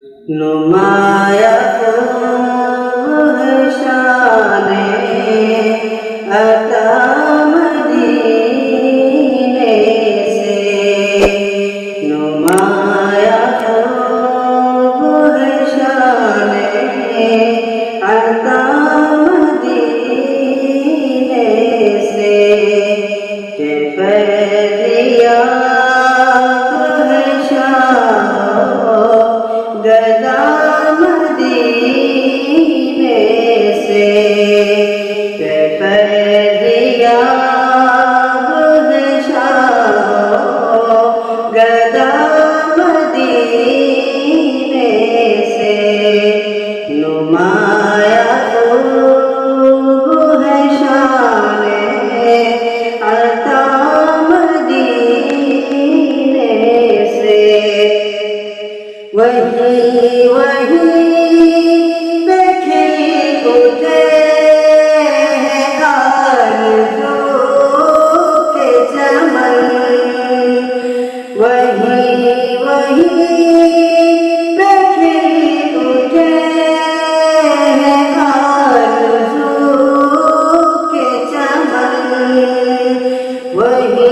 نمایاں ہے شان عطا مدینے سے، نمایاں ہے شان عطا مدینے سے، کہ فیضیاب ہے شان گدا مدینے سے، کہ فیضیاب ہے شان گدا مدینے سے، نمایاں ہے شان عطا مدینے سے، وہی پہ کھل اٹھے ہیں آرزو کے چمن، وہی پہ کھل اٹھے ہیں آرزو کے چمن، وہی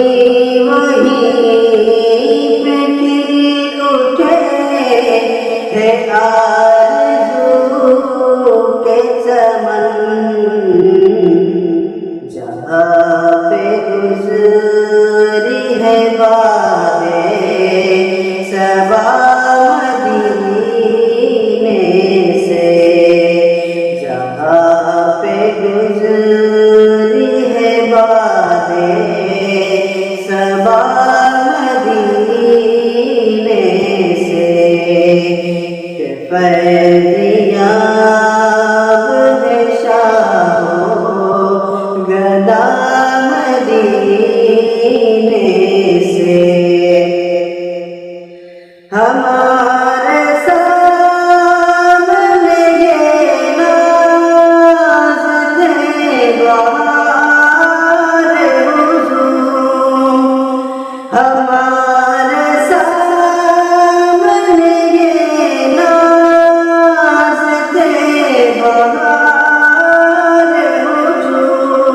پہ کھل اٹھے ہے آرزو کے چمن، جہاں پہ گزری ہے باد صبا مدینے سے، جہاں پہ گزری ہے باد صبا مدینے سے، کہ فیضیاب ہے شاہ گدا مدینے سے، ہمارے سامنے یہ ناز تھے بہار حضور، ہمارے سامنے یہ ناز تھے بہار حضور،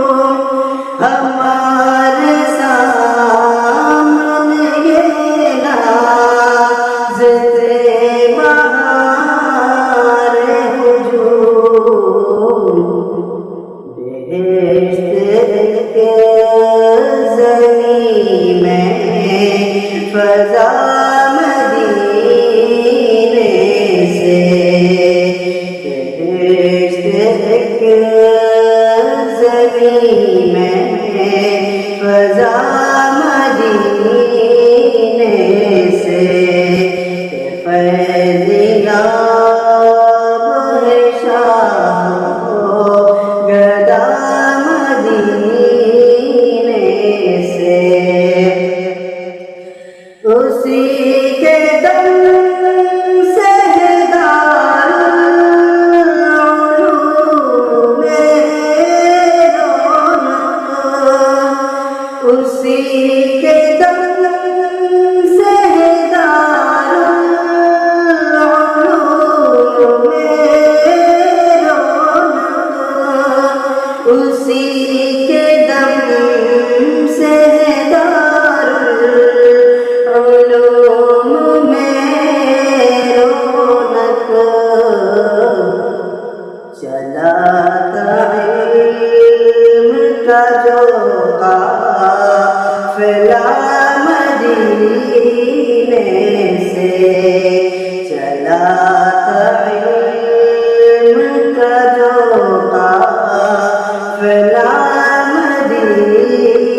ہمارے سامنے یہ ناز تھے بہار حضور، بہشت کے زمین میں فضا مدینے سے، بہشت کے زمین میں فضا مدینے سے، کہ فیضیاب ہے شاہ گدا مدینے سے، اسی کے دم سے دارالعلوم میں رونق، اسی کے دم سے دارالعلوم میں رونق، اسی کے دم سے دارالعلوم میں رونق، چلا تھا علم کا جو قافلہ مدینے سے، چلا تھا علم کا جو قافلہ مدینے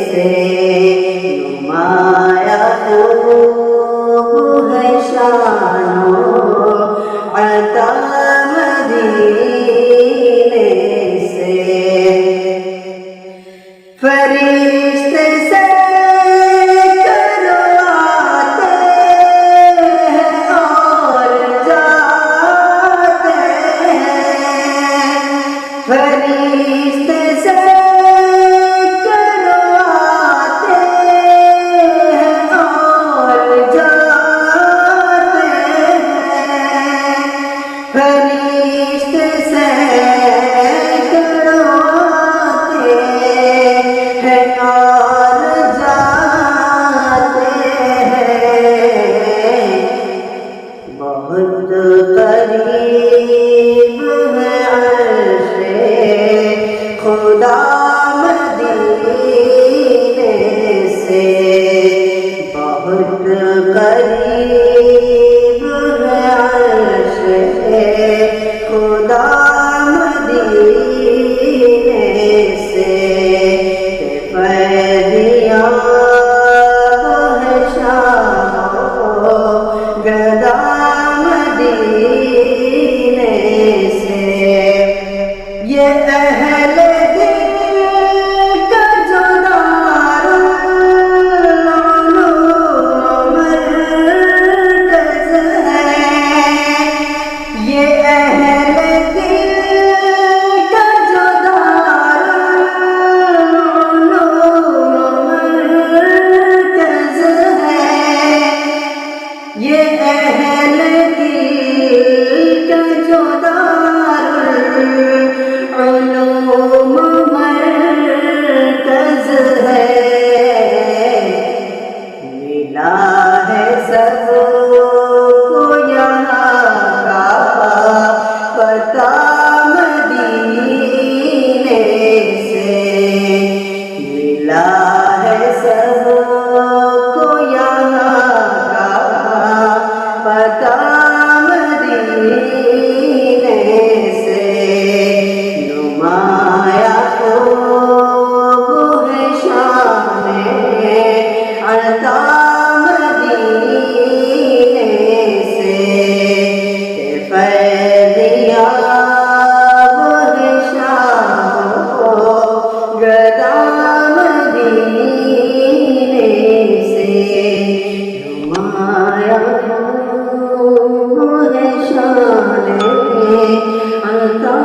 سے، نمایاں ہے شان عطا مدینے سے، فرشتے سے کرواتے ہیں اور جاتے ہیں، فرشتے سے کرواتے ہیں اور جاتے فرشت سینکڑوں آتے ہیں اور جاتے ہیں، بہت قریب ہے عرش خدا مدینے سے، بہت قریب ہے عرش خدا مدینے سے، فیضیاب ہے شام و گدا مدینے سے، یہ اہل دل کا جو دارالعلوم مرکز ہے، یہ اہل دل کا جو دارالعلوم مرکز ہے، یہ اہل دل کا جو دارالعلوم مرکز ہے، ملا ہے سب کو یہاں کا پتہ مدینے سے، ملا ہے سب کو یہاں کا پتہ مدینے سے، نمایاں خوب ہے شان عطا مدینے سے، فیضیاب ہے شام و گدا مدینے سے، نمایاں خوب ہے شان عطا